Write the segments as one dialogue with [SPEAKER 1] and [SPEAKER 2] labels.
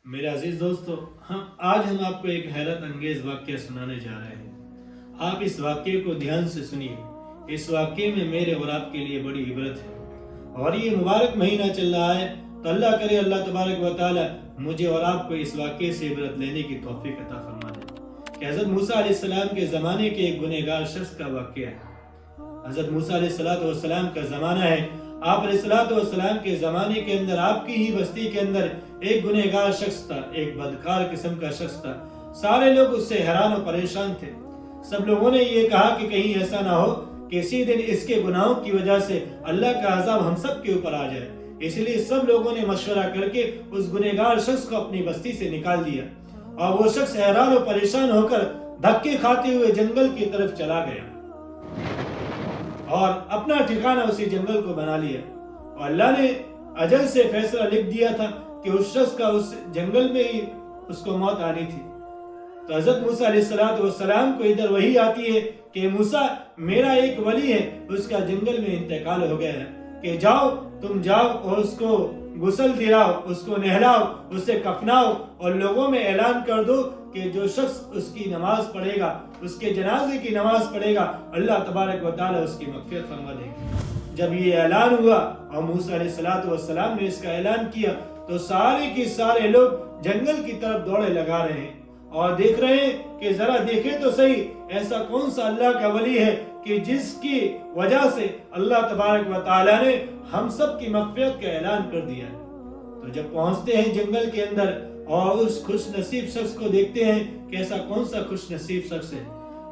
[SPEAKER 1] میرے عزیز دوستو، آج ہم آپ کو ایک حیرت انگیز واقعہ سنانے جا رہے ہیں۔ آپ اس واقعے کو دھیان سے سنیے۔ اس واقعے میں میرے اور آپ کے لیے بڑی عبرت ہے، اور یہ مبارک مہینہ چل رہا ہے تو اللہ کرے اللہ تبارک و تعالی مجھے اور آپ کو اس واقعے سے عبرت لینے کی توفیق عطا فرما دے کہ حضرت موسیٰ علیہ السلام کے زمانے کے ایک گنہگار شخص کا واقعہ ہے۔ حضرت موسیٰ علیہ السلام کا زمانہ ہے۔ آپ علیہ السلام کے زمانے کے اندر، آپ کی ہی بستی کے اندر ایک گنہگار شخص تھا، ایک بدکار قسم کا شخص تھا۔ سارے لوگ اس سے حیران و پریشان تھے۔ سب لوگوں نے یہ کہا کہ کہیں ایسا نہ ہو کہ اسی دن اس کے گناہوں کی وجہ سے اللہ کا عذاب ہم سب کے اوپر آ جائے۔ اس لیے سب لوگوں نے مشورہ کر کے اس گنہگار شخص کو اپنی بستی سے نکال دیا، اور وہ شخص حیران و پریشان ہو کر دھکے کھاتے ہوئے جنگل کی طرف چلا گیا اور اپنا ٹھکانہ اسی جنگل کو بنا لیا۔ اور اللہ نے اجل سے فیصلہ لکھ دیا تھا کہ اس شخص کا اس جنگل میں ہی اس کو موت آنی تھی۔ تو حضرت موسیٰ علیہ السلام کو ادھر وحی آتی ہے کہ موسیٰ، میرا ایک ولی ہے، اس کا جنگل میں انتقال ہو گیا ہے، کہ جاؤ، تم جاؤ اور اس کو غسل دلاؤ، اس کو نہلاؤ، اسے کفناؤ، اور لوگوں میں اعلان کر دو کہ جو شخص اس کی نماز پڑھے گا، اس کے جنازے کی نماز پڑھے گا، اللہ تبارک و تعالی اس کی مغفرت فرما دے گا۔ جب یہ اعلان ہوا اور موسیٰ علیہ السلام نے اس کا اعلان کیا تو سارے کے سارے لوگ جنگل کی طرف دوڑے لگا رہے ہیں اور دیکھ رہے ہیں کہ ذرا دیکھیں تو صحیح، ایسا کون سا اللہ کا ولی ہے کہ جس کی وجہ سے اللہ تبارک و تعالی نے ہم سب کی مغفرت کا اعلان کر دیا۔ تو جب پہنچتے ہیں جنگل کے اندر اور اس خوش نصیب شخص کو دیکھتے ہیں کہ ایسا کون سا خوش نصیب شخص ہے،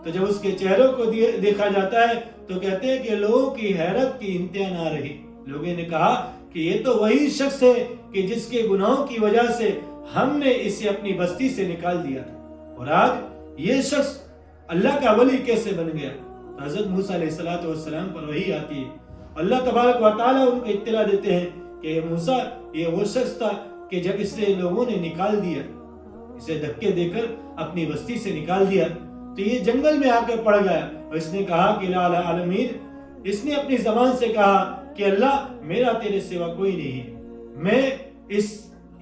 [SPEAKER 1] تو جب اس کے چہروں کو دیکھا جاتا ہے تو کہتے ہیں کہ لوگوں کی حیرت کی انتہا نہ رہی۔ لوگوں نے کہا کہ یہ تو وہی شخص ہے کہ جس کے گناہوں کی وجہ سے ہم نے اسے اپنی بستی سے نکال دیا تھا، اور آج یہ شخص اللہ کا ولی کیسے بن گیا؟ حضرت موسیٰ علیہ السلام پر وحی آتی ہے، اللہ تبارک و تعالیٰ ان کو اطلاع دیتے ہیں کہ موسیٰ، یہ وہ شخص تھا کہ جب اسے لوگوں نے نکال دیا، اسے دھکے دے کر اپنی بستی سے نکال دیا، تو یہ جنگل میں آ کر پڑ گیا، اور اس نے کہا کہ لا العالمین، اس نے اپنی زبان سے کہا کہ اللہ، میرا تیرے سوا کوئی نہیں ہے، میں اس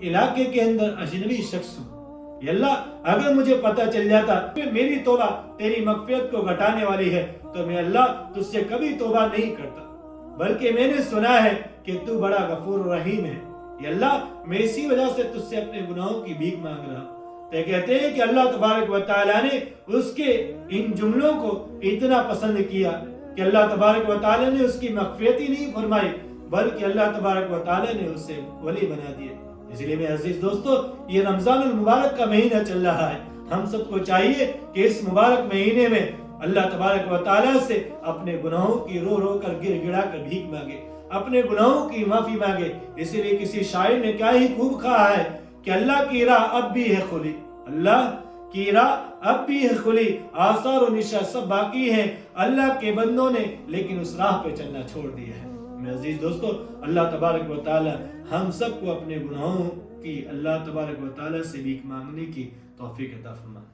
[SPEAKER 1] علاقے کے اندر اجنبی شخص ہوں، یا اللہ اگر مجھے پتہ چل جاتا کہ میری توبہ تیری مغفرت کو گھٹانے والی ہے تو میں اللہ تجھ سے کبھی توبہ نہیں کرتا، بلکہ میں نے سنا ہے کہ تو بڑا غفور رحیم ہے، یا اللہ میں اسی وجہ سے تجھ سے اپنے گناہوں کی بھیک مانگ رہا ہوں۔ تو کہتے ہیں کہ اللہ تبارک و تعالیٰ نے اس کے ان جملوں کو اتنا پسند کیا کہ اللہ تبارک و تعالیٰ نے اس کی مغفرت ہی نہیں فرمائی، بلکہ اللہ تبارک و تعالیٰ نے اسے ولی بنا دیا۔ اس لیے میرے عزیز دوستو، یہ رمضان المبارک کا مہینہ چل رہا ہے، ہم سب کو چاہیے کہ اس مبارک مہینے میں اللہ تبارک و تعالیٰ سے اپنے گناہوں کی رو رو کر گر گڑا کر بھیک مانگے، اپنے گناہوں کی معافی مانگے۔ اسی لیے کسی شاعر نے کیا ہی خوب کہا ہے کہ اللہ کی راہ اب بھی ہے کھلی، اللہ کی راہ اب بھی ہے کھلی، آثار و نشاں سب باقی ہیں، اللہ کے بندوں نے لیکن اس راہ پہ چلنا چھوڑ دیا ہے۔ میرے عزیز دوستو، اللہ تبارک و تعالی ہم سب کو اپنے گناہوں کی اللہ تبارک و تعالی سے بھیک مانگنے کی توفیق عطا فرمائے۔